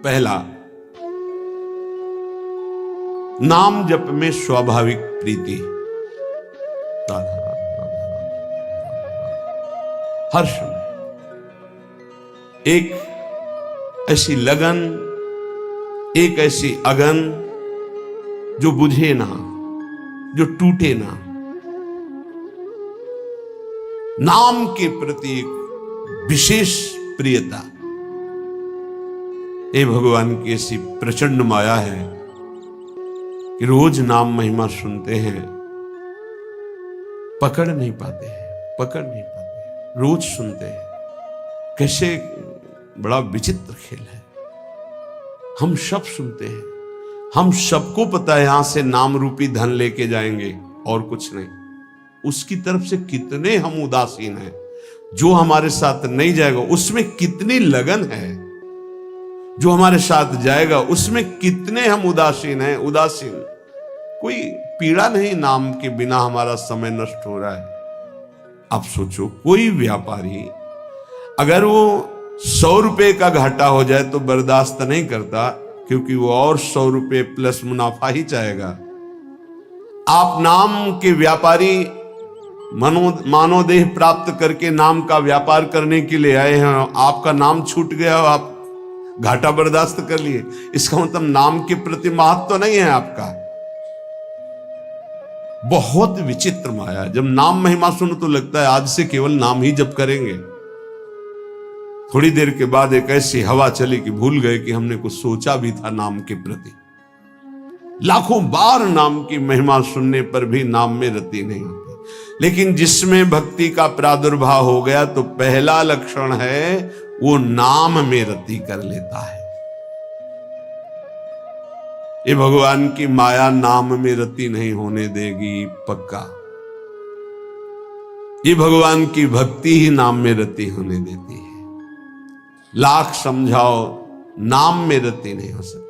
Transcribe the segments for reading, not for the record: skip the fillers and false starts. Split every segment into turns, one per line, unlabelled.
पहला, नाम जप में स्वाभाविक प्रीति, हर समय एक ऐसी लगन, एक ऐसी अगन जो बुझे ना, जो टूटे ना। नाम के प्रति एक विशेष प्रियता। ये भगवान की ऐसी प्रचंड माया है कि रोज नाम महिमा सुनते हैं, पकड़ नहीं पाते हैं, रोज सुनते हैं। कैसे बड़ा विचित्र खेल है। हम सब सुनते हैं, हम सबको पता है यहां से नाम रूपी धन लेके जाएंगे और कुछ नहीं। उसकी तरफ से कितने हम उदासीन हैं। जो हमारे साथ नहीं जाएगा उसमें कितनी लगन है, जो हमारे साथ जाएगा उसमें कितने हम उदासीन हैं। उदासीन, कोई पीड़ा नहीं नाम के बिना हमारा समय नष्ट हो रहा है। अब सोचो, कोई व्यापारी अगर वो 100 रुपए का घाटा हो जाए तो बर्दाश्त नहीं करता, क्योंकि वो और 100 रुपए प्लस मुनाफा ही चाहेगा। आप नाम के व्यापारी मानवदेह प्राप्त करके नाम का व्यापार करने के लिए आए हैं, आपका नाम छूट गया, आप घाटा बर्दाश्त कर लिए, इसका मतलब नाम के प्रति महत्व तो नहीं है आपका। बहुत विचित्र माया। जब नाम महिमा सुनो तो लगता है आज से केवल नाम ही जप करेंगे। थोड़ी देर के बाद एक ऐसी हवा चली कि भूल गए कि हमने कुछ सोचा भी था नाम के प्रति। लाखों बार नाम की महिमा सुनने पर भी नाम में रति नहीं होती। लेकिन जिसमें भक्ति का प्रादुर्भाव हो गया तो पहला लक्षण है वो नाम में रति कर लेता है। ये भगवान की माया नाम में रति नहीं होने देगी, पक्का। ये भगवान की भक्ति ही नाम में रति होने देती है। लाख समझाओ, नाम में रति नहीं हो सकती।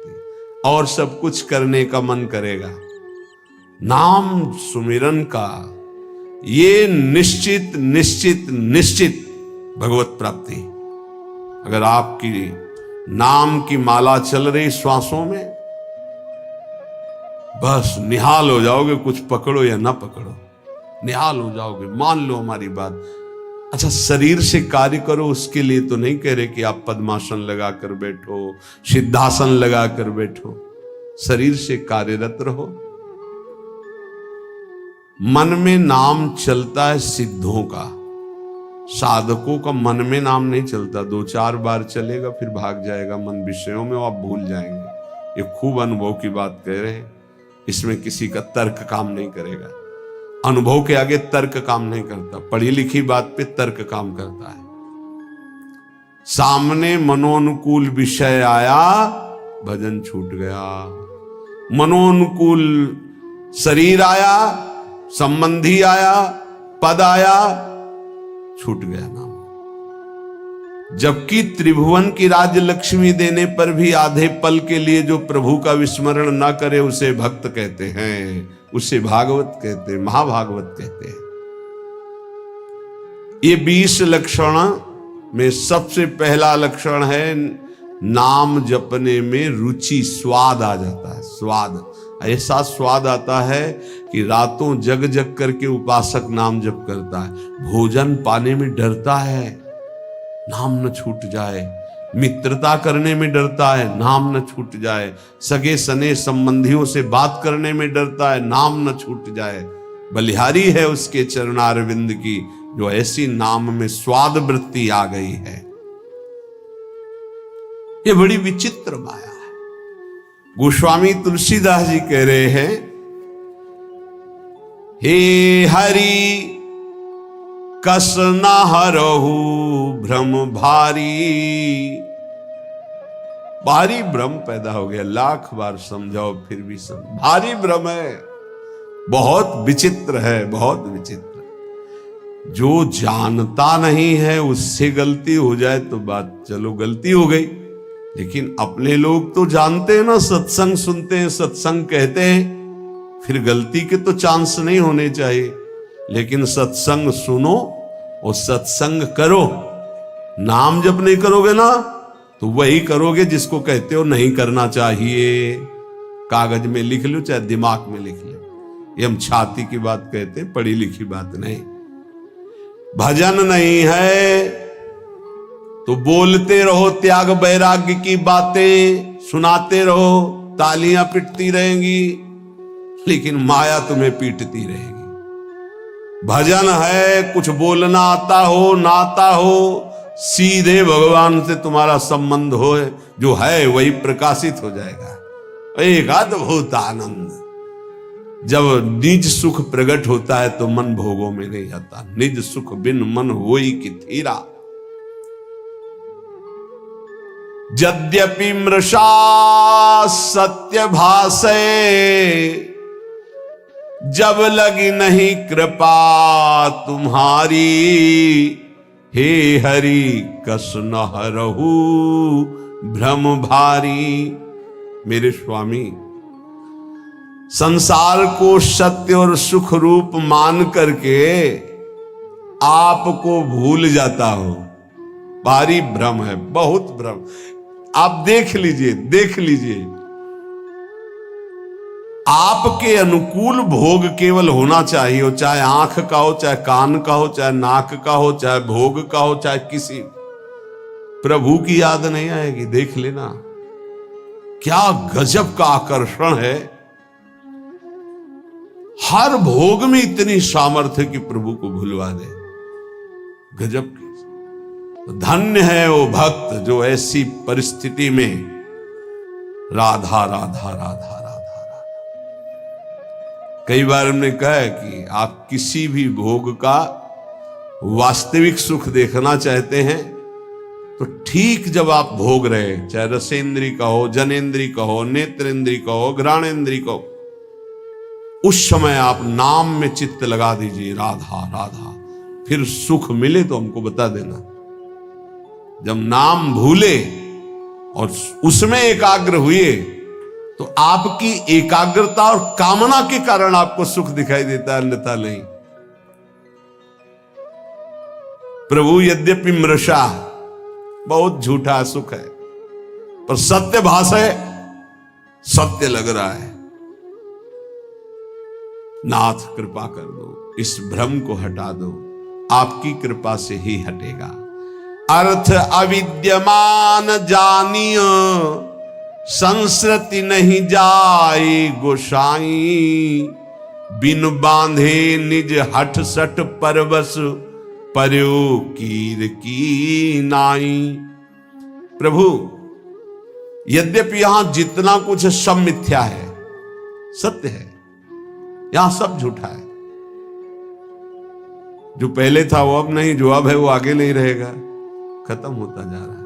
और सब कुछ करने का मन करेगा, नाम सुमिरन का ये निश्चित निश्चित निश्चित भगवत प्राप्ति। अगर आपकी नाम की माला चल रही श्वासों में, बस निहाल हो जाओगे। कुछ पकड़ो या ना पकड़ो, निहाल हो जाओगे। मान लो हमारी बात। अच्छा, शरीर से कार्य करो, उसके लिए तो नहीं कह रहे कि आप पद्मासन लगा कर बैठो, सिद्धासन लगा कर बैठो। शरीर से कार्यरत रहो। मन में नाम चलता है सिद्धों का, साधकों का मन में नाम नहीं चलता। 2-4 बार चलेगा फिर भाग जाएगा मन विषयों में, आप भूल जाएंगे। ये खूब अनुभव की बात कह रहे हैं। इसमें किसी का तर्क काम नहीं करेगा। अनुभव के आगे तर्क काम नहीं करता। पढ़ी लिखी बात पे तर्क काम करता है। सामने मनोनुकूल विषय आया, भजन छूट गया। मनोनुकूल शरीर आया, संबंधी आया, पद आया, छूट गया नाम। जबकि त्रिभुवन की राज्य लक्ष्मी देने पर भी आधे पल के लिए जो प्रभु का विस्मरण ना करे उसे भक्त कहते हैं, उसे भागवत कहते हैं, महाभागवत कहते हैं। ये 20 लक्षण में सबसे पहला लक्षण है नाम जपने में रुचि, स्वाद आ जाता है। स्वाद, ऐसा स्वाद आता है कि रातों जग जग करके उपासक नाम जप करता है। भोजन पाने में डरता है, नाम न छूट जाए। मित्रता करने में डरता है, नाम न छूट जाए। सगे सने संबंधियों से बात करने में डरता है, नाम न छूट जाए। बलिहारी है उसके चरणारविंद की, जो ऐसी नाम में स्वाद वृत्ति आ गई है। ये बड़ी विचित्र माया है। गोस्वामी तुलसीदास जी कह रहे हैं, हे हरि कस न हरहु भ्रम भारी। भारी भ्रम पैदा हो गया। लाख बार समझाओ फिर भी भारी भ्रम है। बहुत विचित्र है, बहुत विचित्र। जो जानता नहीं है उससे गलती हो जाए तो बात चलो गलती हो गई। लेकिन अपने लोग तो जानते हैं ना, सत्संग सुनते हैं, सत्संग कहते हैं, फिर गलती के तो चांस नहीं होने चाहिए। लेकिन सत्संग सुनो और सत्संग करो। नाम जब नहीं करोगे ना तो वही करोगे जिसको कहते हो नहीं करना चाहिए। कागज में लिख लो चाहे दिमाग में लिख लो, ये हम छाती की बात कहते हैं, पढ़ी लिखी बात नहीं। भजन नहीं है तो बोलते रहो त्याग वैराग्य की बातें, सुनाते रहो, तालियां पिटती रहेंगी, लेकिन माया तुम्हें पीटती रहेगी। भजन है कुछ बोलना आता हो ना आता हो, सीधे भगवान से तुम्हारा संबंध हो, जो है वही प्रकाशित हो जाएगा। एक अद्भुत आनंद। जब निज सुख प्रकट होता है तो मन भोगों में नहीं आता। निज सुख बिन मन होई कि थीरा। यद्यपि मृषा सत्य भाषे, जब लगी नहीं कृपा तुम्हारी, हे हरि कस न हरहु भ्रम भारी। मेरे स्वामी, संसार को सत्य और सुख रूप मान करके आपको भूल जाता हो, भारी भ्रम है, बहुत भ्रम। आप देख लीजिए, देख लीजिए, आपके अनुकूल भोग केवल होना चाहिए, हो चाहे आंख का हो, चाहे कान का हो, चाहे नाक का हो, चाहे भोग का हो, चाहे किसी। प्रभु की याद नहीं आएगी। देख लेना क्या गजब का आकर्षण है। हर भोग में इतनी सामर्थ्य कि प्रभु को भुलवा दे। गजब की। धन्य है वो भक्त जो ऐसी परिस्थिति में राधा राधा राधा राधा राधा। कई बार हमने कहा है कि आप किसी भी भोग का वास्तविक सुख देखना चाहते हैं तो ठीक जब आप भोग रहे, चाहे रसेंद्री का हो, जनेन्द्री का हो, नेत्रेंद्री का हो, घ्राणेन्द्री का हो, उस समय आप नाम में चित्त लगा दीजिए, राधा राधा। फिर सुख मिले तो हमको बता देना। जब नाम भूले और उसमें एकाग्र हुए तो आपकी एकाग्रता और कामना के कारण आपको सुख दिखाई देता है, अन्यथा नहीं। प्रभु यद्यपि मृषा, बहुत झूठा सुख है, पर सत्य भास है, सत्य लग रहा है। नाथ कृपा कर दो, इस भ्रम को हटा दो, आपकी कृपा से ही हटेगा। अर्थ अविद्यमान जानियो, संस्कृति नहीं जाए गोसाई। बिन बांधे निज हठ सठ परवश, पर्यो कीर की नाई। प्रभु, यद्यपि यहां जितना कुछ सब मिथ्या है, सत्य है, यहां सब झूठा है। जो पहले था वो अब नहीं, जो अब है वो आगे नहीं रहेगा, खत्म होता जा रहा है।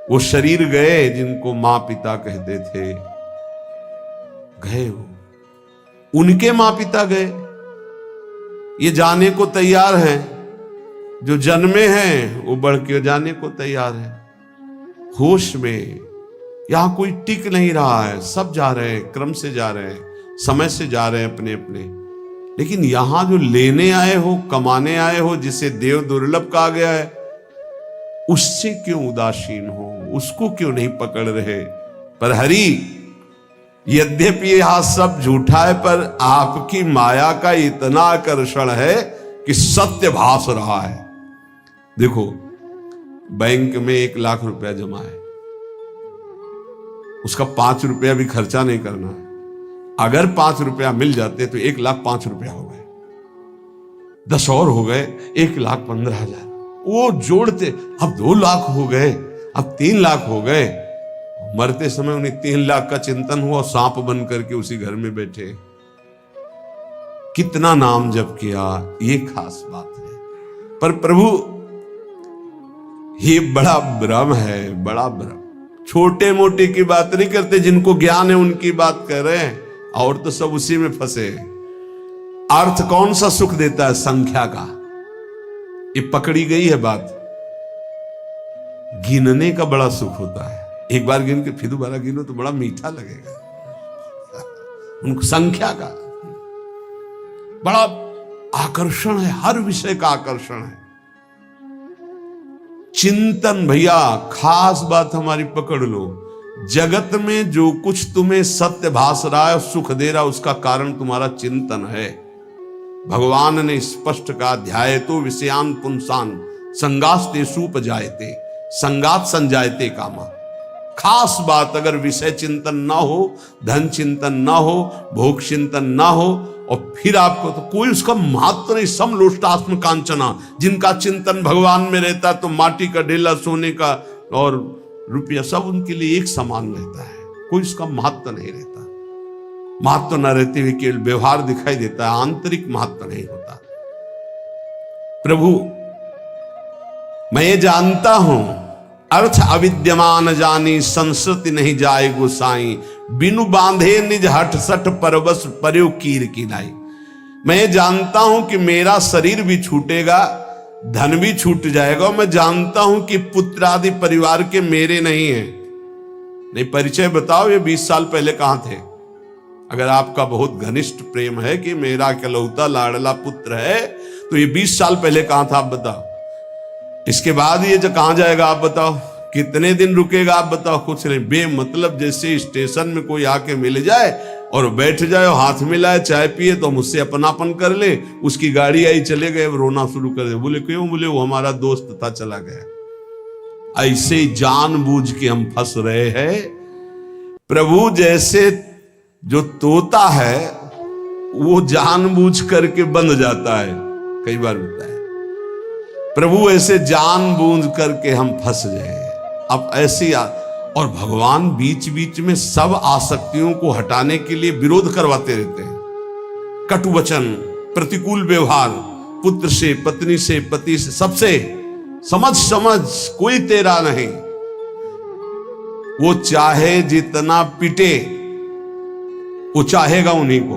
वो शरीर गए जिनको मां पिता कहते थे, गए वो, उनके मां पिता गए। ये जाने को तैयार हैं, जो जन्मे हैं वो बढ़ के जाने को तैयार है। होश में यहां कोई टिक नहीं रहा है, सब जा रहे हैं, क्रम से जा रहे हैं, समय से जा रहे हैं अपने अपने। लेकिन यहां जो लेने आए हो, कमाने आए हो, जिसे देव दुर्लभ कहा गया है, उससे क्यों उदासीन हो, उसको क्यों नहीं पकड़ रहे। पर हरि, यद्यपि यह सब झूठा है, पर आपकी माया का इतना आकर्षण है कि सत्य भास रहा है। देखो, बैंक में 1 लाख रुपया जमा है, उसका 5 रुपया भी खर्चा नहीं करना है। अगर 5 रुपया मिल जाते तो 1,05,000 रुपया हो गए, 10 और हो गए, 1,15,000। वो जोड़ते अब 2 लाख हो गए, अब 3 लाख हो गए। मरते समय उन्हें 3 लाख का चिंतन हुआ, सांप बन करके उसी घर में बैठे। कितना नाम जप किया, ये खास बात है। पर प्रभु, ये बड़ा भ्रम है, बड़ा भ्रम। छोटे मोटे की बात नहीं करते, जिनको ज्ञान है उनकी बात कर रहे हैं, और तो सब उसी में फंसे। अर्थ कौन सा सुख देता है? संख्या का। ये पकड़ी गई है बात। गिनने का बड़ा सुख होता है, एक बार गिन के फिर दोबारा गिनो तो बड़ा मीठा लगेगा। उनको संख्या का बड़ा आकर्षण है, हर विषय का आकर्षण है। चिंतन, भैया खास बात हमारी पकड़ लो, जगत में जो कुछ तुम्हें सत्य भास रहा है, सुख दे रहा है, उसका कारण तुम्हारा चिंतन है। भगवान ने स्पष्ट कहा, ध्यायतो विषयान पुंसान संगास्ते सुपजायते संगात संजायते कामा। खास बात, अगर विषय चिंतन ना हो, धन चिंतन ना हो, भोग चिंतन ना हो, और फिर आपको तो कोई उसका महत्व नहीं। समलोष्टास्म कांचना, जिनका चिंतन भगवान में रहता है तो माटी का ढेला, सोने का और रुपया सब उनके लिए एक समान रहता है, कोई उसका महत्व नहीं रहता। महत्व न रहते हुए केवल व्यवहार दिखाई देता है, आंतरिक महत्व नहीं होता। प्रभु मैं ये जानता हूं, अर्थ अविद्यमान जानी, संस्कृति नहीं जाए गोसाई, बिनु बांधे निज हठ सठ परवश पर्यो कीर की नाई। मैं ये जानता हूं कि मेरा शरीर भी छूटेगा, धन भी छूट जाएगा। मैं जानता हूं कि पुत्र आदि परिवार के मेरे नहीं है। नहीं, परिचय बताओ, ये 20 साल पहले कहां थे? अगर आपका बहुत घनिष्ठ प्रेम है कि मेरा इकलौता लाडला पुत्र है, तो ये 20 साल पहले कहां था आप बताओ। इसके बाद ये जो कहां जाएगा आप बताओ, कितने दिन रुकेगा आप बताओ। कुछ नहीं, बेमतलब जैसे स्टेशन में कोई आके मिल जाए और बैठ जाए, हाथ मिलाए, चाय पिए तो मुझसे अपनापन कर ले, उसकी गाड़ी आई, चले गए, रोना शुरू कर दे। बोले क्यों? बोले वो हमारा दोस्त था, चला गया। ऐसे जानबूझ के हम फंस रहे हैं। प्रभु जैसे जो तोता है वो जानबूझ करके बंद जाता है, कई बार होता है। प्रभु ऐसे जानबूझ करके हम फंस गए। अब ऐसी और भगवान बीच बीच में सब आसक्तियों को हटाने के लिए विरोध करवाते रहते हैं। कटु वचन, प्रतिकूल व्यवहार, पुत्र से, पत्नी से, पति से, सबसे समझ समझ कोई तेरा नहीं। वो चाहे जितना पिटे, वो चाहेगा उन्हीं को।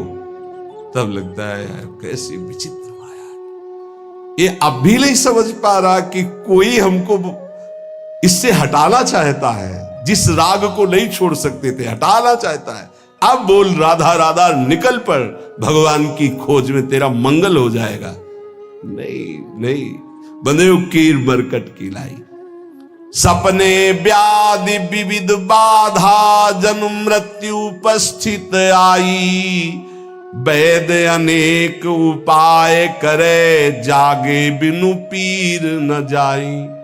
तब लगता है यार कैसी विचित्र माया। ये अब भी नहीं समझ पा रहा कि कोई हमको इससे हटाना चाहता है। जिस राग को नहीं छोड़ सकते थे, हटाना चाहता है। अब बोल राधा राधा, निकल पड़ भगवान की खोज में, तेरा मंगल हो जाएगा। नहीं नहीं, बंदे कीर मरकट की लाई। सपने व्याधि विविध बाधा, जन्म मृत्यु उपस्थित आई। वैद्य अनेक उपाय करे, जागे बिनु पीर न जाई।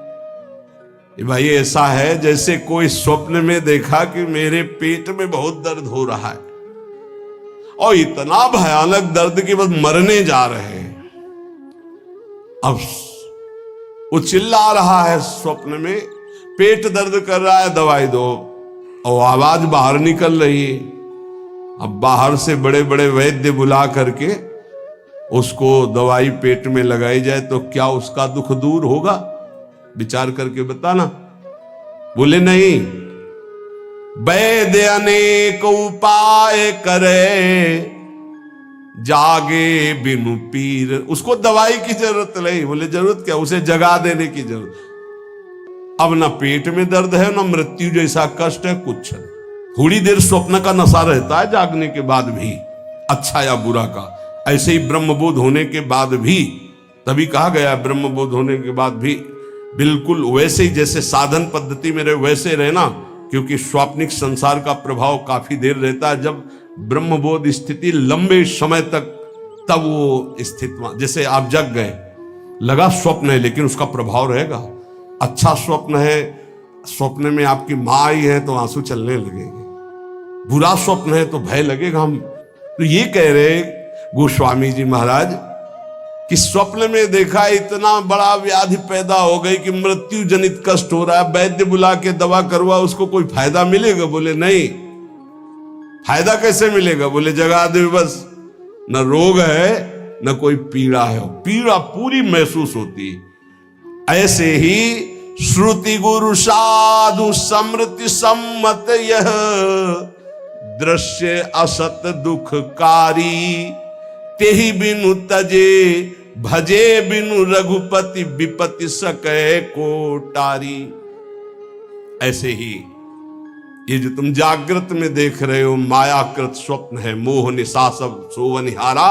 भाई ऐसा है जैसे कोई स्वप्न में देखा कि मेरे पेट में बहुत दर्द हो रहा है, और इतना भयानक दर्द कि बस मरने जा रहे हैं। अब वो चिल्ला रहा है स्वप्न में, पेट दर्द कर रहा है, दवाई दो, और आवाज बाहर निकल रही है। अब बाहर से बड़े बड़े वैद्य बुला करके उसको दवाई पेट में लगाई जाए तो क्या उसका दुख दूर होगा? विचार करके बताना। बोले नहीं, वैद्य अनेक उपाय करे, जागे बिनु पीर। उसको दवाई की जरूरत नहीं। बोले जरूरत क्या? उसे जगा देने की जरूरत। अब ना पेट में दर्द है, ना मृत्यु जैसा कष्ट है, कुछ नहीं। थोड़ी देर स्वप्न का नशा रहता है जागने के बाद भी, अच्छा या बुरा का। ऐसे ही ब्रह्मबोध होने के बाद भी, तभी कहा गया ब्रह्मबोध होने के बाद भी बिल्कुल वैसे ही जैसे साधन पद्धति में रहे वैसे रहना, क्योंकि स्वाप्निक संसार का प्रभाव काफी देर रहता है। जब ब्रह्मबोध स्थिति लंबे समय तक, तब वो स्थिति, जैसे आप जग गए, लगा स्वप्न है लेकिन उसका प्रभाव रहेगा। अच्छा स्वप्न है, स्वप्न में आपकी माँ आई है तो आंसू चलने लगेंगे। बुरा स्वप्न है तो भय लगेगा। हम तो ये कह रहे गोस्वामी जी महाराज कि स्वप्न में देखा इतना बड़ा व्याधि पैदा हो गई कि मृत्यु जनित कष्ट हो रहा है, वैद्य बुला के दवा करवा, उसको कोई फायदा मिलेगा? बोले नहीं। फायदा कैसे मिलेगा? बोले जगा दे बस, न रोग है न कोई पीड़ा है, पीड़ा पूरी महसूस होती है। ऐसे ही श्रुति गुरु साधु समृति सम्मत यह दृश्य असत दुखकारी, तेहि बिनु तजे भजे बिनु रघुपति विपति सके कोटारी। ऐसे ही ये जो तुम जागृत में देख रहे हो मायाकृत स्वप्न है, मोह निशा सब सोवनिहारा,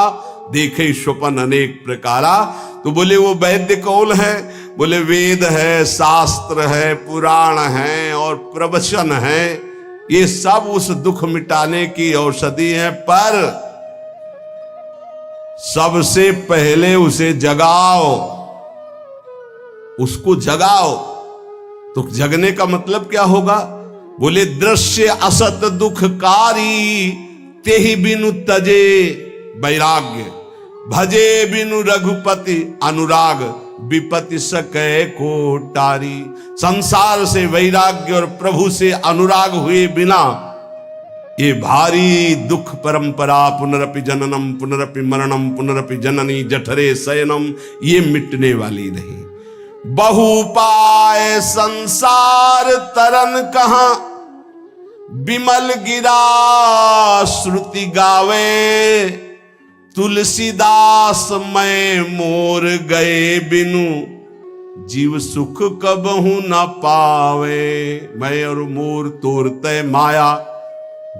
देखे स्वपन अनेक प्रकारा। तो बोले वो वैद्य कौन है? बोले वेद है, शास्त्र है, पुराण है और प्रवचन है, ये सब उस दुख मिटाने की औषधि है, पर सबसे पहले उसे जगाओ, उसको जगाओ। तो जगने का मतलब क्या होगा? बोले दृश्य असत दुखकारी, तेहि बिनु तजे वैराग्य, भजे बिनु रघुपति अनुराग, विपति सकै को टारी। संसार से वैराग्य और प्रभु से अनुराग हुए बिना ये भारी दुख परंपरा, पुनरपि जननम पुनरपि मरणम पुनरपि जननी जठरे शयनम, ये मिटने वाली नहीं। बहुपाय संसार तरन कहां, विमल गिरा श्रुति गावे, तुलसीदास मैं मोर गए बिनु, जीव सुख कबहू न पावे। मैं और मोर तोर तय माया,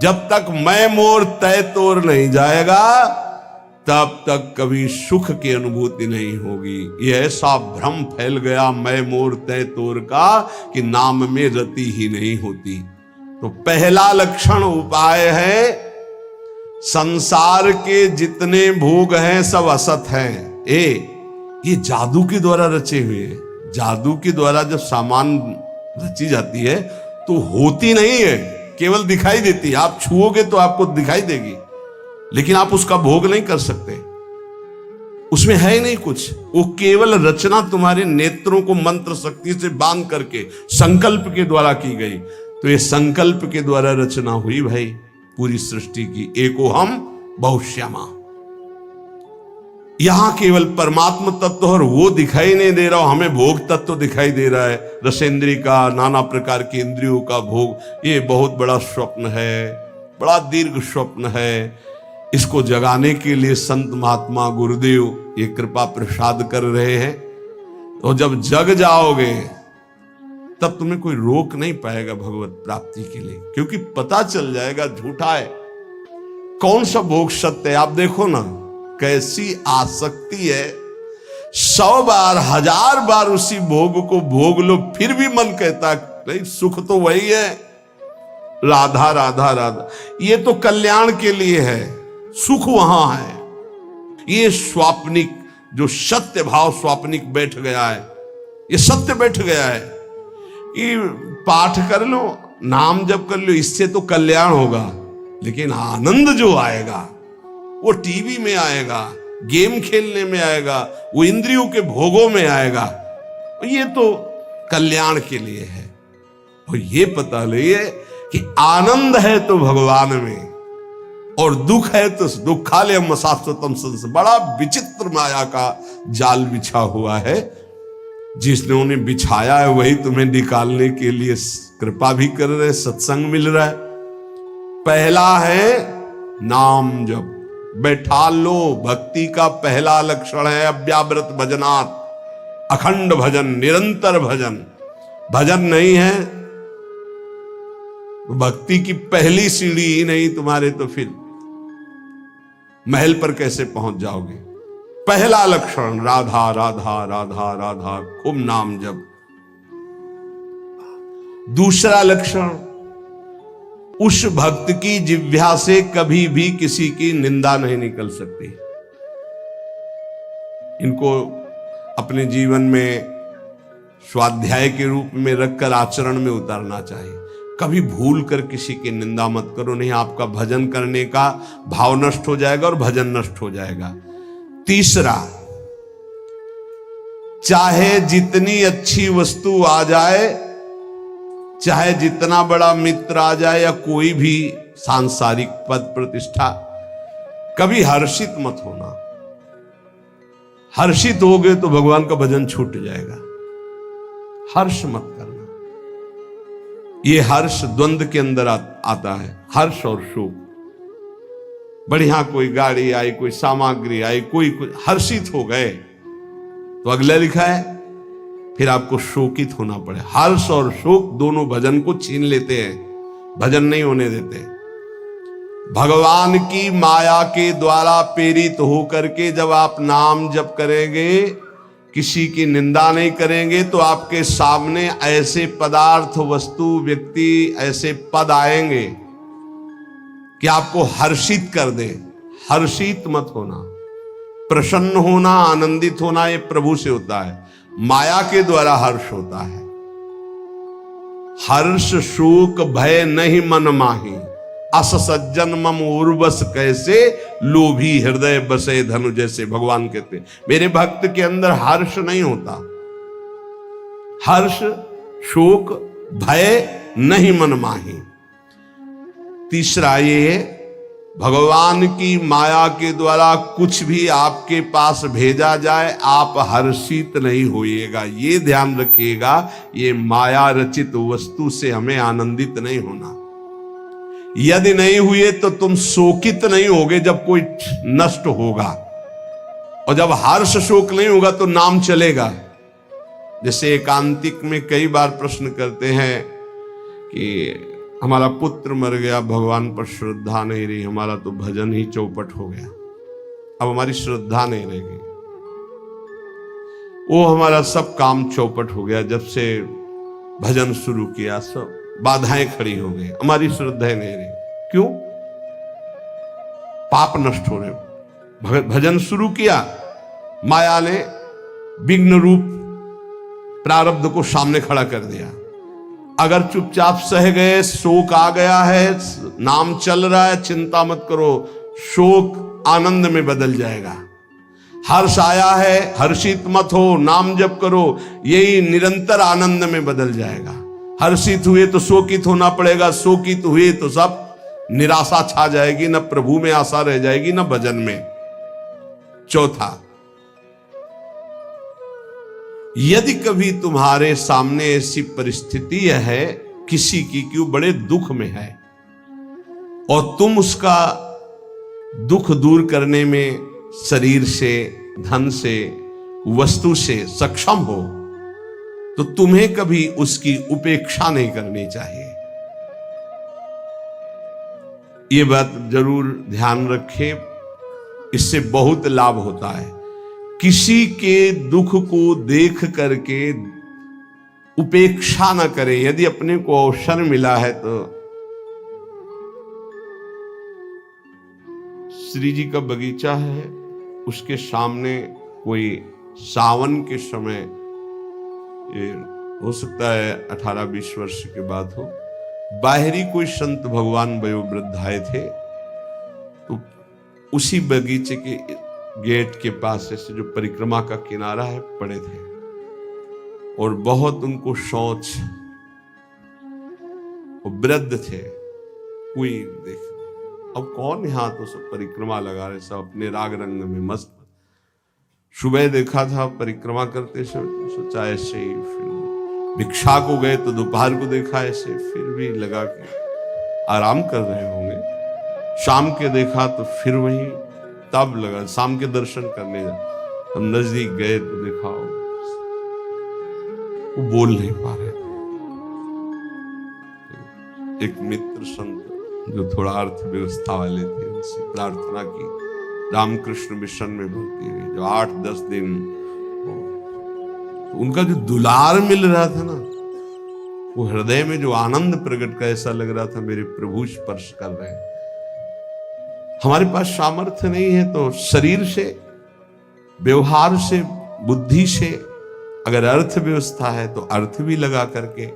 जब तक मैं मोर तय तोर नहीं जाएगा तब तक कभी सुख की अनुभूति नहीं होगी। ये ऐसा भ्रम फैल गया मैं मोर तय तोर का कि नाम में रति ही नहीं होती। तो पहला लक्षण उपाय है, संसार के जितने भोग हैं सब असत हैं। ये जादू के द्वारा रचे हुए हैं। जादू के द्वारा जब सामान रची जाती है तो होती नहीं है, केवल दिखाई देती है। आप छुओगे तो आपको दिखाई देगी, लेकिन आप उसका भोग नहीं कर सकते, उसमें है ही नहीं कुछ। वो केवल रचना तुम्हारे नेत्रों को मंत्र शक्ति से बांध करके संकल्प के द्वारा की गई। तो ये संकल्प के द्वारा रचना हुई भाई पूरी सृष्टि की। एको हम बहुश्यामा, यहां केवल परमात्म तत्व और वो दिखाई नहीं दे रहा, हमें भोग तत्व दिखाई दे रहा है। रसेंद्री का, नाना प्रकार की इंद्रियों का भोग, ये बहुत बड़ा स्वप्न है, बड़ा दीर्घ स्वप्न है। इसको जगाने के लिए संत महात्मा गुरुदेव ये कृपा प्रसाद कर रहे हैं। तो जब जग जाओगे तब तुम्हें कोई रोक नहीं पाएगा भगवत प्राप्ति के लिए, क्योंकि पता चल जाएगा झूठा है, कौन सा भोग सत्य है। आप देखो ना कैसी आसक्ति है, 100 बार 1000 बार उसी भोग को भोग लो फिर भी मन कहता नहीं सुख तो वही है, राधा राधा राधा। ये तो कल्याण के लिए है, सुख वहां है। ये स्वाप्निक जो सत्य भाव स्वाप्निक बैठ गया है, ये सत्य बैठ गया है। ये पाठ कर लो, नाम जप कर लो, इससे तो कल्याण होगा, लेकिन आनंद जो आएगा वो टीवी में आएगा, गेम खेलने में आएगा, वो इंद्रियों के भोगों में आएगा। ये तो कल्याण के लिए है। और ये पता लिए कि आनंद है तो भगवान में, और दुख है तो दुखालयम शाश्वतम संस। बड़ा विचित्र माया का जाल बिछा हुआ है, जिसने उन्हें बिछाया है वही तुम्हें निकालने के लिए कृपा भी कर रहे, सत्संग मिल रहा है। पहला है नाम जप, बैठा लो। भक्ति का पहला लक्षण है अव्याव्रत भजनात्, अखंड भजन, निरंतर भजन। भजन नहीं है भक्ति की पहली सीढ़ी ही नहीं तुम्हारे, तो फिर महल पर कैसे पहुंच जाओगे। पहला लक्षण राधा राधा राधा राधा, खूब नाम जप। दूसरा लक्षण, उस भक्त की जिह्वा से कभी भी किसी की निंदा नहीं निकल सकती। इनको अपने जीवन में स्वाध्याय के रूप में रखकर आचरण में उतारना चाहिए। कभी भूल कर किसी की निंदा मत करो, नहीं आपका भजन करने का भाव नष्ट हो जाएगा और भजन नष्ट हो जाएगा। तीसरा, चाहे जितनी अच्छी वस्तु आ जाए, चाहे जितना बड़ा मित्र आ जाए या कोई भी सांसारिक पद प्रतिष्ठा, कभी हर्षित मत होना। हर्षित हो गए तो भगवान का भजन छूट जाएगा। हर्ष मत करना। ये हर्ष द्वंद्व के अंदर आता है, हर्ष और शोक। बढ़िया कोई गाड़ी आई, कोई सामग्री आई, कोई हर्षित हो गए तो अगला लिखा है फिर आपको शोकित होना पड़े। हर्ष और शोक दोनों भजन को छीन लेते हैं, भजन नहीं होने देते। भगवान की माया के द्वारा प्रेरित होकर के जब आप नाम जप करेंगे, किसी की निंदा नहीं करेंगे तो आपके सामने ऐसे पदार्थ, वस्तु, व्यक्ति, ऐसे पद आएंगे कि आपको हर्षित कर दे। हर्षित मत होना, प्रसन्न होना, आनंदित होना ये प्रभु से होता है, माया के द्वारा हर्ष होता है। हर्ष शोक भय नहीं मन माही, अस सज्जन मम उर्वस कैसे, लोभी हृदय बसे धनु जैसे। भगवान कहते मेरे भक्त के अंदर हर्ष नहीं होता। हर्ष शोक भय नहीं मन माही। तीसरा ये, भगवान की माया के द्वारा कुछ भी आपके पास भेजा जाए आप हर्षित नहीं होइएगा। ये ध्यान रखिएगा, ये माया रचित वस्तु से हमें आनंदित नहीं होना। यदि नहीं हुए तो तुम शोकित नहीं होगे जब कोई नष्ट होगा, और जब हर्ष शोक नहीं होगा तो नाम चलेगा। जैसे एकांतिक में कई बार प्रश्न करते हैं कि हमारा पुत्र मर गया, भगवान पर श्रद्धा नहीं रही, हमारा तो भजन ही चौपट हो गया, अब हमारी श्रद्धा नहीं रहेगी। वो हमारा सब काम चौपट हो गया, जब से भजन शुरू किया सब बाधाएं खड़ी हो गई, हमारी श्रद्धा नहीं रही। क्यों? पाप नष्ट हो रहे। भजन शुरू किया, माया ने विघ्न रूप प्रारब्ध को सामने खड़ा कर दिया। अगर चुपचाप सह गए, शोक आ गया है, नाम चल रहा है, चिंता मत करो, शोक आनंद में बदल जाएगा। हर्ष आया है, हर्षित मत हो, नाम जप करो, यही निरंतर आनंद में बदल जाएगा। हर्षित हुए तो शोकित होना पड़ेगा, शोकित हुए तो सब निराशा छा जाएगी, न प्रभु में आशा रह जाएगी न भजन में। चौथा, यदि कभी तुम्हारे सामने ऐसी परिस्थिति है किसी की कि वो बड़े दुख में है और तुम उसका दुख दूर करने में शरीर से, धन से, वस्तु से सक्षम हो, तो तुम्हें कभी उसकी उपेक्षा नहीं करनी चाहिए। ये बात जरूर ध्यान रखें, इससे बहुत लाभ होता है। किसी के दुख को देख करके उपेक्षा न करें। यदि अपने को अवसर मिला है तो श्री जी का बगीचा है, उसके सामने कोई सावन के समय, ये हो सकता है 18-20 वर्ष के बाद हो, बाहरी कोई संत भगवान वयोवृद्ध आए थे, तो उसी बगीचे के गेट के पास ऐसे जो परिक्रमा का किनारा है पड़े थे और बहुत उनको शौच, वृद्ध थे, कोई देख, अब कौन यहाँ, तो सब परिक्रमा लगा रहे, सब अपने राग रंग में मस्त। सुबह देखा था परिक्रमा करते, सोचा ऐसे ही, फिर भिक्षा को गए तो दोपहर को देखा ऐसे, फिर भी लगा के आराम कर रहे होंगे। शाम के देखा तो फिर वही, तब लगा शाम के दर्शन करने जा, हम नजदीक गए तो देखा वो बोल नहीं पा रहे। एक मित्र संत जो थोड़ा अर्थव्यवस्था वाले थे, उनसे प्रार्थना की, रामकृष्ण मिशन में भर्ती हुई, जो 8-10 दिन, तो उनका जो दुलार मिल रहा था ना, वो हृदय में जो आनंद प्रकट का, ऐसा लग रहा था मेरे प्रभु स्पर्श कर रहे हैं। हमारे पास सामर्थ्य नहीं है तो शरीर से, व्यवहार से, बुद्धि से, अगर अर्थव्यवस्था है तो अर्थ भी लगा करके,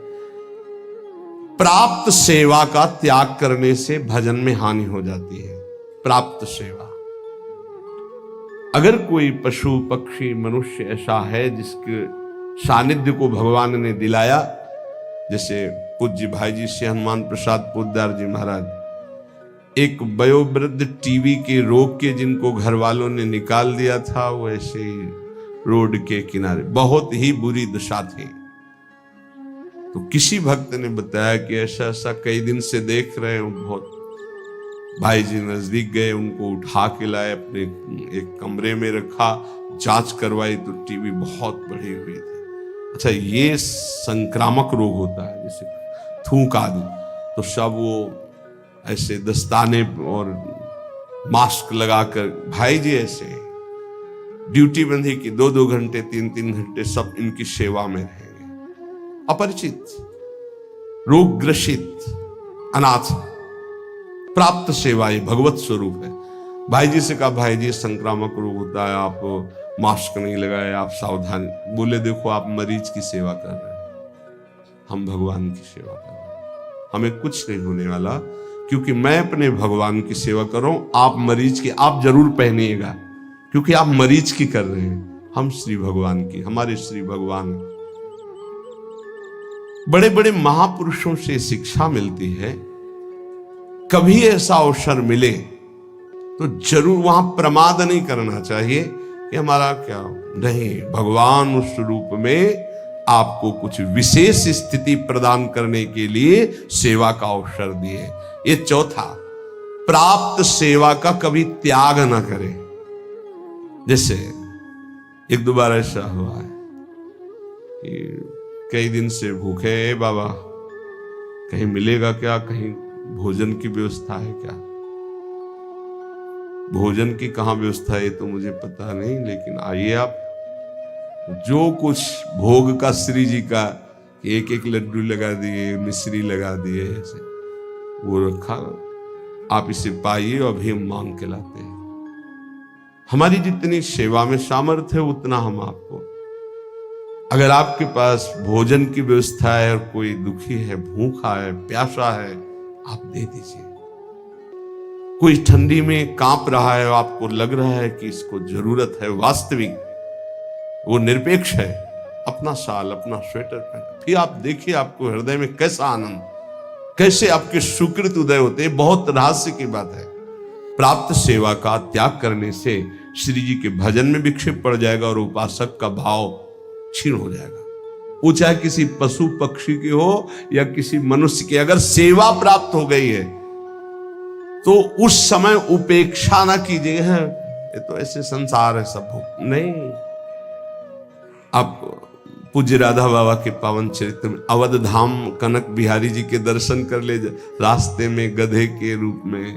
प्राप्त सेवा का त्याग करने से भजन में हानि हो जाती है। प्राप्त सेवा, अगर कोई पशु पक्षी मनुष्य ऐसा है जिसके सानिध्य को भगवान ने दिलाया, जैसे पूज्य भाई जी से हनुमान प्रसाद पोद्दार जी महाराज, एक वयोवृद्ध टीबी के रोग के जिनको घर वालों ने निकाल दिया था, वो ऐसे ही रोड के किनारे, बहुत ही बुरी दशा थी। तो किसी भक्त ने बताया कि ऐसा ऐसा कई दिन से देख रहे हो, बहुत। भाई जी नजदीक गए, उनको उठा के लाए, अपने एक कमरे में रखा, जांच करवाई तो टीबी बहुत बढ़ी हुई थी। अच्छा, ये संक्रामक रोग होता है, जैसे थूक आदि, तो सब वो ऐसे दस्ताने और मास्क लगाकर, भाई जी ऐसे ड्यूटी बंधी की 2-2 घंटे 3-3 घंटे सब इनकी सेवा में रहेंगे। अपरिचित, रोग ग्रसित, अनाथ, प्राप्त सेवा ये भगवत स्वरूप है। भाई जी से कहा, भाई जी संक्रामक रोग होता है, आप मास्क नहीं लगाए, आप सावधान। बोले देखो आप मरीज की सेवा कर रहे हैं, हम भगवान की सेवा कर रहे हैं, हमें कुछ नहीं होने वाला, क्योंकि मैं अपने भगवान की सेवा कर रहा हूं। आप मरीज की आप जरूर पहनिएगा, क्योंकि आप मरीज की कर रहे हैं, हम श्री भगवान की, हमारे श्री भगवान। बड़े बड़े महापुरुषों से शिक्षा मिलती है, कभी ऐसा अवसर मिले तो जरूर वहां प्रमाद नहीं करना चाहिए कि हमारा क्या नहीं, भगवान उस रूप में आपको कुछ विशेष स्थिति प्रदान करने के लिए सेवा का अवसर दिए। ये चौथा, प्राप्त सेवा का कभी त्याग ना करें। जैसे एक दो बार ऐसा हुआ है कि कई दिन से भूखे हैं बाबा, कहीं मिलेगा क्या, कहीं भोजन की व्यवस्था है क्या? भोजन की कहाँ व्यवस्था है तो मुझे पता नहीं, लेकिन आइए आप, जो कुछ भोग का श्री जी का एक एक लड्डू लगा दिए, मिश्री लगा दिए, ऐसे वो रखा, आप इसे पाइए और अभी हम मांग के लाते हैं। हमारी जितनी सेवा में सामर्थ्य है उतना हम आपको, अगर आपके पास भोजन की व्यवस्था है और कोई दुखी है, भूखा है, प्यासा है, आप दे दीजिए। कोई ठंडी में कांप रहा है, आपको लग रहा है कि इसको जरूरत है, वास्तविक वो निरपेक्ष है, अपना शाल अपना स्वेटर पहन, फिर आप देखिए आपको हृदय में कैसा आनंद, कैसे आपके सुकृत उदय होते हैं। बहुत रहस्य की बात है। प्राप्त सेवा का त्याग करने से श्री जी के भजन में विक्षेप पड़ जाएगा और उपासक का भाव क्षीण हो जाएगा। वो चाहे किसी पशु पक्षी की हो या किसी मनुष्य की, अगर सेवा प्राप्त हो गई है तो उस समय उपेक्षा ना कीजिए, है ये तो ऐसे संसार है सब नहीं। आप पूज्य राधा बाबा के पावन चरित्र में अवध धाम कनक बिहारी जी के दर्शन कर ले, रास्ते में गधे के रूप में,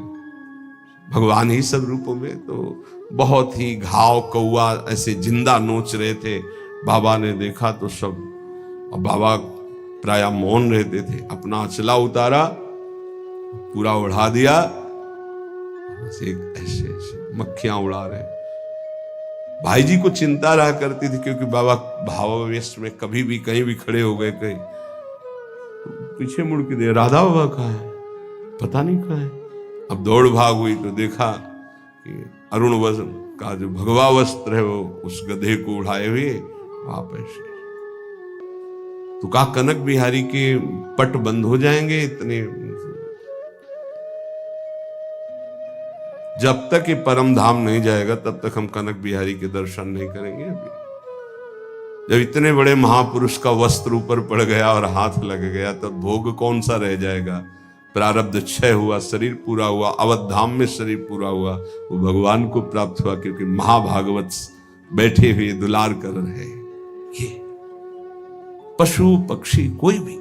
भगवान ही सब रूपों में, तो बहुत ही घाव कौआ ऐसे जिंदा नोच रहे थे। बाबा ने देखा तो सब, और बाबा प्राय मौन रहते थे, अपना अचला उतारा, पूरा उड़ा दिया, ऐसे ऐसे मक्खियां उड़ा रहे। भाई जी को चिंता रहा करती थी, क्योंकि बाबा भावावेश में कभी भी कहीं भी खड़े हो गए, कहीं पीछे मुड़ के दे, राधा बाबा कहाँ है, पता नहीं कहाँ है। अब दौड़ भाग हुई तो देखा कि अरुण वस्त्र का जो भगवा वस्त्र है वो उस गधे को उड़ाए हुए आप ऐसे। तो कहा कनक बिहारी के पट बंद हो जाएंगे इतने, जब तक ये परम धाम नहीं जाएगा तब तक हम कनक बिहारी के दर्शन नहीं करेंगे। अभी जब इतने बड़े महापुरुष का वस्त्र ऊपर पड़ गया और हाथ लग गया, तब भोग कौन सा रह जाएगा? प्रारब्ध क्षय हुआ, शरीर पूरा हुआ, अवध धाम में शरीर पूरा हुआ, वो भगवान को प्राप्त हुआ, क्योंकि महाभागवत बैठे हुए दुलार कर रहे। ये पशु पक्षी कोई भी,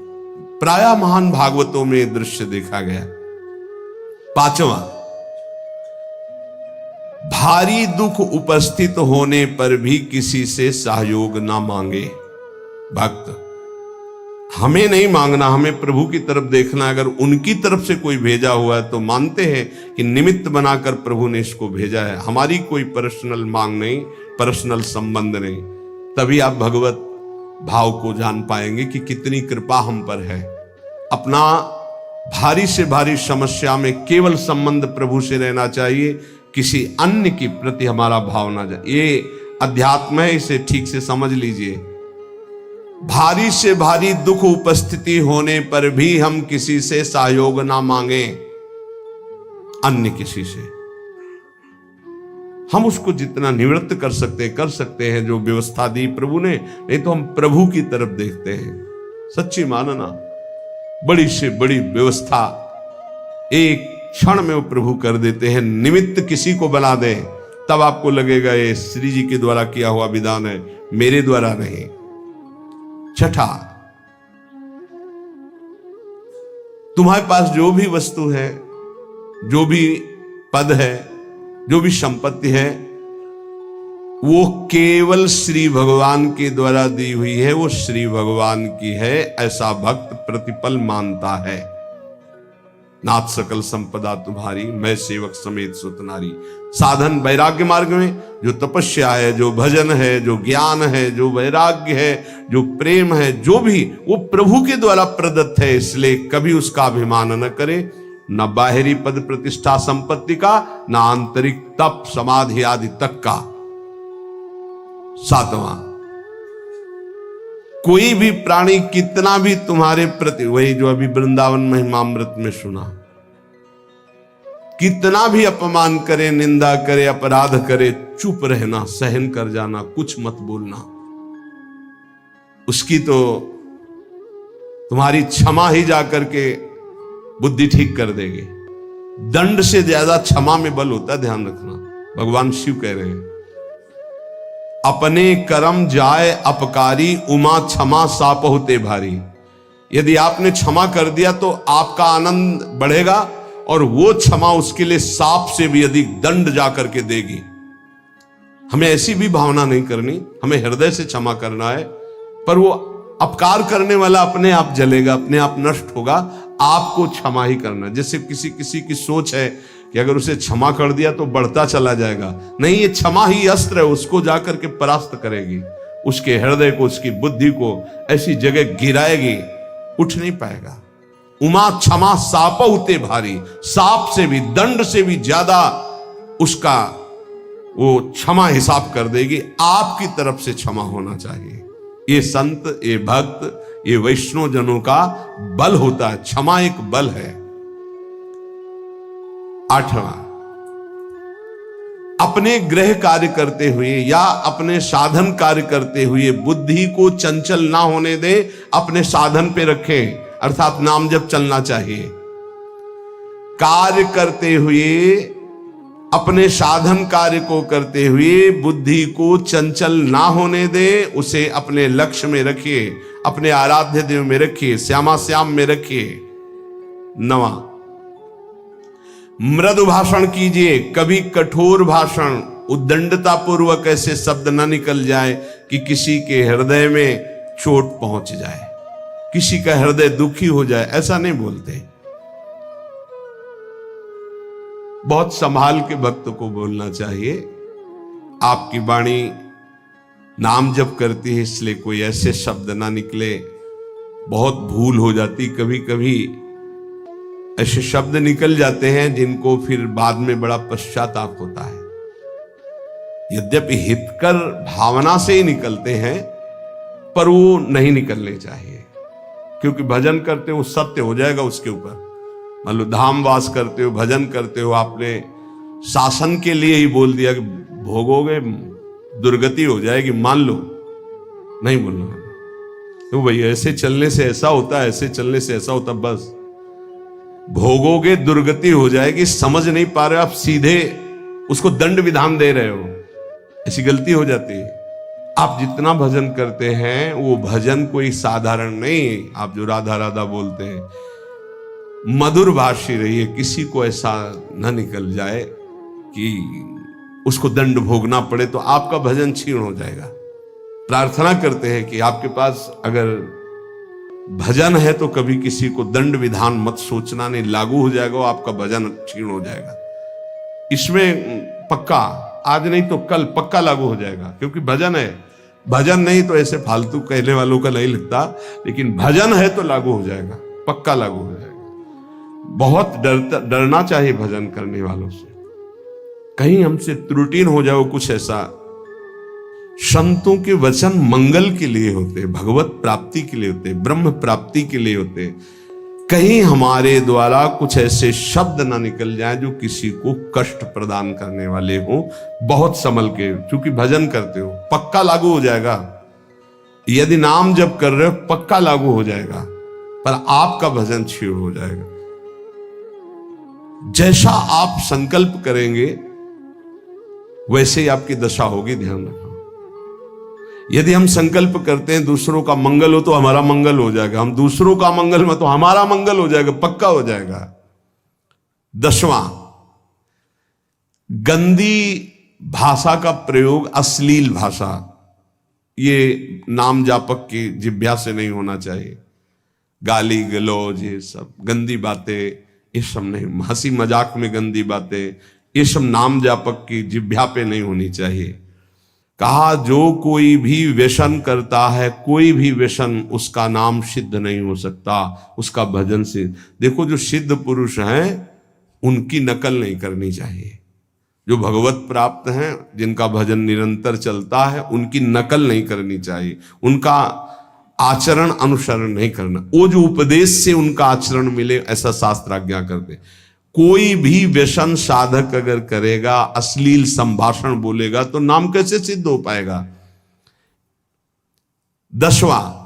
प्रायः महान भागवतों में दृश्य देखा गया। पांचवा, भारी दुख उपस्थित होने पर भी किसी से सहयोग ना मांगे। भक्त, हमें नहीं मांगना, हमें प्रभु की तरफ देखना। अगर उनकी तरफ से कोई भेजा हुआ है तो मानते हैं कि निमित्त बनाकर प्रभु ने इसको भेजा है, हमारी कोई पर्सनल मांग नहीं, पर्सनल संबंध नहीं। तभी आप भगवत भाव को जान पाएंगे कि कितनी कृपा हम पर है। अपना भारी से भारी समस्या में केवल संबंध प्रभु से रहना चाहिए, किसी अन्य के प्रति हमारा भाव ना जाए। ये अध्यात्म है, इसे ठीक से समझ लीजिए। भारी से भारी दुख उपस्थिति होने पर भी हम किसी से सहयोग ना मांगे, अन्य किसी से। हम उसको जितना निवृत्त कर सकते हैं, जो व्यवस्था दी प्रभु ने, नहीं तो हम प्रभु की तरफ देखते हैं। सच्ची मानना, बड़ी से बड़ी व्यवस्था एक क्षण में वो प्रभु कर देते हैं। निमित्त किसी को बना दे, तब आपको लगेगा ये श्री जी के द्वारा किया हुआ विधान है, मेरे द्वारा नहीं। छठा, तुम्हारे पास जो भी वस्तु है, जो भी पद है, जो भी संपत्ति है, वो केवल श्री भगवान के द्वारा दी हुई है, वो श्री भगवान की है, ऐसा भक्त प्रतिपल मानता है। नाथ सकल संपदा तुम्हारी, मैं सेवक समेत सुतनारी। साधन वैराग्य मार्ग में जो तपस्या है, जो भजन है, जो ज्ञान है, जो वैराग्य है, जो प्रेम है, जो भी, वो प्रभु के द्वारा प्रदत्त है, इसलिए कभी उसका अभिमान न करे। न बाहरी पद प्रतिष्ठा संपत्ति का, न आंतरिक तप समाधि आदि तक का। सातवां, कोई भी प्राणी कितना भी तुम्हारे प्रति, वही जो अभी वृंदावन महिमामृत में सुना, कितना भी अपमान करे, निंदा करे, अपराध करे, चुप रहना, सहन कर जाना, कुछ मत बोलना। उसकी तो तुम्हारी क्षमा ही जाकर के बुद्धि ठीक कर देगी। दंड से ज्यादा क्षमा में बल होता है, ध्यान रखना। भगवान शिव कह रहे हैं, अपने कर्म जाए अपकारी, उमा क्षमा साप होते भारी। यदि आपने क्षमा कर दिया तो आपका आनंद बढ़ेगा, और वो क्षमा उसके लिए सांप से भी अधिक दंड जाकर के देगी। हमें ऐसी भी भावना नहीं करनी, हमें हृदय से क्षमा करना है, पर वो अपकार करने वाला अपने आप जलेगा, अपने आप नष्ट होगा। आपको क्षमा ही करना। जैसे किसी की सोच है कि अगर उसे क्षमा कर दिया तो बढ़ता चला जाएगा। नहीं, ये क्षमा ही अस्त्र है, उसको जाकर के परास्त करेगी, उसके हृदय को, उसकी बुद्धि को ऐसी जगह गिराएगी, उठ नहीं पाएगा। उमा क्षमा साप होते भारी, सांप से भी, दंड से भी ज्यादा उसका वो क्षमा हिसाब कर देगी। आपकी तरफ से क्षमा होना चाहिए। ये संत, ये भक्त, ये वैष्णव जनों का बल होता है। क्षमा एक बल है। आठवां, अपने गृह कार्य करते हुए या अपने साधन कार्य करते हुए बुद्धि को चंचल ना होने दे, अपने साधन पे रखें, अर्थात नाम जप चलना चाहिए। कार्य करते हुए, अपने साधन कार्य को करते हुए बुद्धि को चंचल ना होने दे, उसे अपने लक्ष्य में रखिए, अपने आराध्य देव में रखिए, श्यामा श्याम में रखिए। नवा, मृदु भाषण कीजिए, कभी कठोर भाषण, उद्दंडता पूर्वक ऐसे शब्द न निकल जाए कि किसी के हृदय में चोट पहुंच जाए, किसी का हृदय दुखी हो जाए, ऐसा नहीं बोलते। बहुत संभाल के भक्त को बोलना चाहिए। आपकी वाणी नाम जप करती है, इसलिए कोई ऐसे शब्द ना निकले। बहुत भूल हो जाती, कभी कभी ऐसे शब्द निकल जाते हैं जिनको फिर बाद में बड़ा पश्चाताप होता है। यद्यपि हितकर भावना से ही निकलते हैं, पर वो नहीं निकलने चाहिए, क्योंकि भजन करते हो सत्य हो जाएगा उसके ऊपर। मान लो धाम वास करते हो, भजन करते हो, आपने शासन के लिए ही बोल दिया कि भोगोगे दुर्गति हो जाएगी, मान लो, नहीं बोलना। तो भाई ऐसे चलने से ऐसा होता है, ऐसे चलने से ऐसा होता, बस भोगोगे दुर्गति हो जाएगी, समझ नहीं पा रहे हो आप, सीधे उसको दंड विधान दे रहे हो, ऐसी गलती हो जाती है। आप जितना भजन करते हैं वो भजन कोई साधारण नहीं। आप जो राधा राधा बोलते हैं, मधुर भाषी रहिए, किसी को ऐसा न निकल जाए कि उसको दंड भोगना पड़े, तो आपका भजन क्षीण हो जाएगा। प्रार्थना करते हैं कि आपके पास अगर भजन है तो कभी किसी को दंड विधान मत सोचना, नहीं लागू हो जाएगा, आपका भजन क्षीण हो जाएगा। इसमें पक्का, आज नहीं तो कल पक्का लागू हो जाएगा, क्योंकि भजन है। भजन नहीं तो ऐसे फालतू कहने वालों का नहीं लगता, लेकिन भजन है तो लागू हो जाएगा, पक्का लागू हो जाएगा। बहुत डरना चाहिए भजन करने वालों से, कहीं हमसे त्रुटि हो जाओ कुछ ऐसा। संतों के वचन मंगल के लिए होते, भगवत प्राप्ति के लिए होते, ब्रह्म प्राप्ति के लिए होते। कहीं हमारे द्वारा कुछ ऐसे शब्द ना निकल जाए जो किसी को कष्ट प्रदान करने वाले हो। बहुत संभल के, क्योंकि भजन करते हो, पक्का लागू हो जाएगा। यदि नाम जप कर रहे हो पक्का लागू हो जाएगा, पर आपका भजन क्षीण हो जाएगा। जैसा आप संकल्प करेंगे वैसे ही आपकी दशा होगी, ध्यान रखना। यदि हम संकल्प करते हैं दूसरों का मंगल हो तो हमारा मंगल हो जाएगा, हम दूसरों का मंगल में तो हमारा मंगल हो जाएगा, पक्का हो जाएगा। 10वां, गंदी भाषा का प्रयोग अश्लील भाषा, ये नाम जापक की जिह्वा से नहीं होना चाहिए। गाली गलौज, ये सब गंदी बातें, ये सब नहीं, हंसी मजाक में गंदी बातें, ये सब नाम जापक की जिह्वा पे नहीं होनी चाहिए। कहा जो कोई भी व्यसन करता है, कोई भी व्यसन, उसका नाम सिद्ध नहीं हो सकता, उसका भजन से। देखो जो सिद्ध पुरुष हैं उनकी नकल नहीं करनी चाहिए। जो भगवत प्राप्त हैं, जिनका भजन निरंतर चलता है, उनकी नकल नहीं करनी चाहिए, उनका आचरण अनुसरण नहीं करना। वो जो उपदेश से उनका आचरण मिले, ऐसा शास्त्र आज्ञा करते। कोई भी व्यसन साधक अगर करेगा, अश्लील संभाषण बोलेगा, तो नाम कैसे सिद्ध हो पाएगा। 10वां